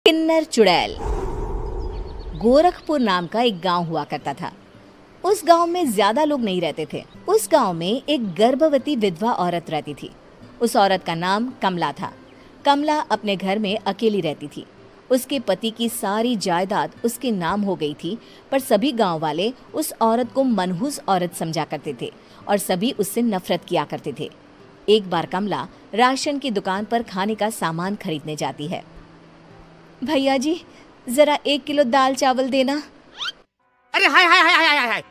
किन्नर चुड़ैल। गोरखपुर नाम का एक गांव हुआ करता था। उस गांव में ज्यादा लोग नहीं रहते थे। उस गांव में एक गर्भवती विधवा औरत रहती थी। उस औरत का नाम कमला था। कमला अपने घर में अकेली रहती थी। उसके पति की सारी जायदाद उसके नाम हो गई थी, पर सभी गांव वाले उस औरत को मनहूस औरत समझा करते थे और सभी उससे नफरत किया करते थे। एक बार कमला राशन की दुकान पर खाने का सामान खरीदने जाती है। भैया जी, जरा 1 किलो दाल चावल देना। अरे हाय हाय हाय हाय हाय हाय!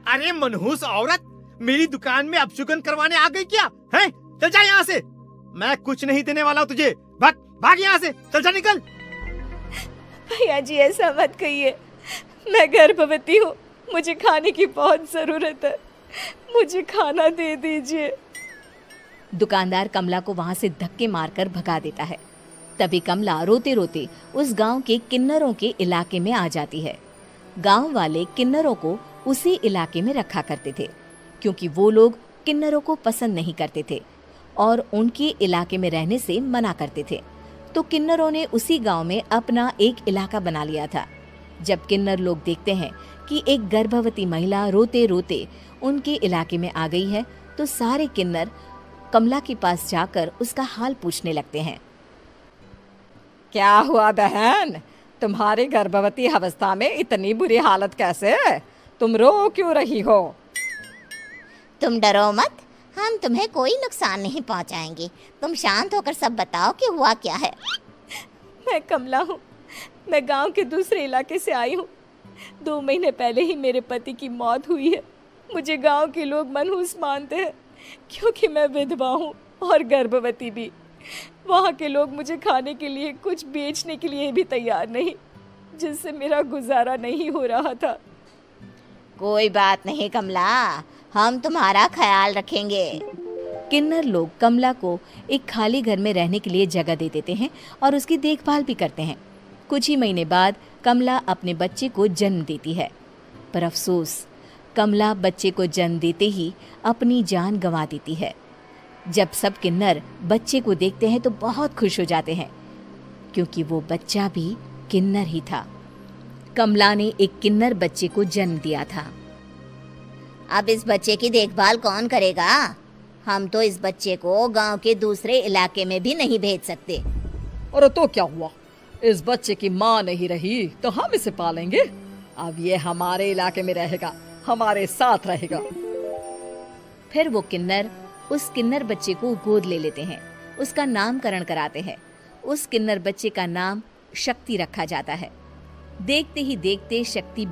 अरे मनहूस औरत, मेरी दुकान में अपशुगन करवाने आ गई क्या? हैं? चल जा यहाँ से। मैं कुछ नहीं देने वाला हूँ तुझे। भाग भाग यहाँ से, चल जा, निकल। भैया जी, ऐसा मत कहिए। मैं गर्भवती हूँ, मुझे खाने की बहुत जरूरत है। मुझे खाना दे दीजिए। दुकानदार कमला को वहां से धक्के मारकर भगा देता है। तभी कमला रोते रोते उस गांव के किन्नरों के इलाके में आ जाती है। गांव वाले किन्नरों को उसी इलाके में रखा करते थे, क्योंकि वो लोग किन्नरों को पसंद नहीं करते थे और उनके इलाके में रहने से मना करते थे। तो किन्नरों ने उसी गांव में अपना एक इलाका बना लिया था। जब किन्नर लोग देखते हैं कि एक गर्भवती महिला रोते रोते उनके इलाके में आ गई है, तो सारे किन्नर कमला के पास जाकर उसका हाल पूछने लगते हैं। क्या हुआ बहन, तुम्हारी गर्भवती अवस्था में इतनी बुरी हालत कैसे? तुम रो क्यों रही हो? तुम डरो मत, हम तुम्हें कोई नुकसान नहीं पहुंचाएंगे। तुम शांत होकर सब बताओ कि हुआ क्या है। मैं कमला हूँ। मैं गांव के दूसरे इलाके से आई हूँ। 2 महीने पहले ही मेरे पति की मौत हुई है। मुझे गांव के लोग मनहूस मानते हैं, क्योंकि मैं विधवा हूँ और गर्भवती भी। वहाँ के लोग मुझे खाने के लिए कुछ बेचने के लिए भी तैयार नहीं, जिससे मेरा गुजारा नहीं हो रहा था। कोई बात नहीं कमला, हम तुम्हारा ख्याल रखेंगे। किन्नर लोग कमला को एक खाली घर में रहने के लिए जगह दे देते हैं और उसकी देखभाल भी करते हैं। कुछ ही महीने बाद कमला अपने बच्चे को जन्म देती है, पर अफसोस, कमला बच्चे को जन्म देते ही अपनी जान गंवा देती है। जब सब किन्नर बच्चे को देखते हैं तो बहुत खुश हो जाते हैं, क्योंकि वो बच्चा भी किन्नर ही था। कमला ने एक किन्नर बच्चे को जन्म दिया था। अब इस बच्चे की देखभाल कौन करेगा? हम तो इस बच्चे को गांव के दूसरे इलाके में भी नहीं भेज सकते। और तो क्या हुआ, इस बच्चे की माँ नहीं रही तो हम इसे पालेंगे। अब ये हमारे इलाके में रहेगा, हमारे साथ रहेगा। फिर वो किन्नर उस किन्नर बच्चे को गोद ले लेते हैं, उसका नामकरण कराते हैं। उस किन्नर बच्चे का नाम शक्ति रखा जाता है। देखते ही देखते शक्ति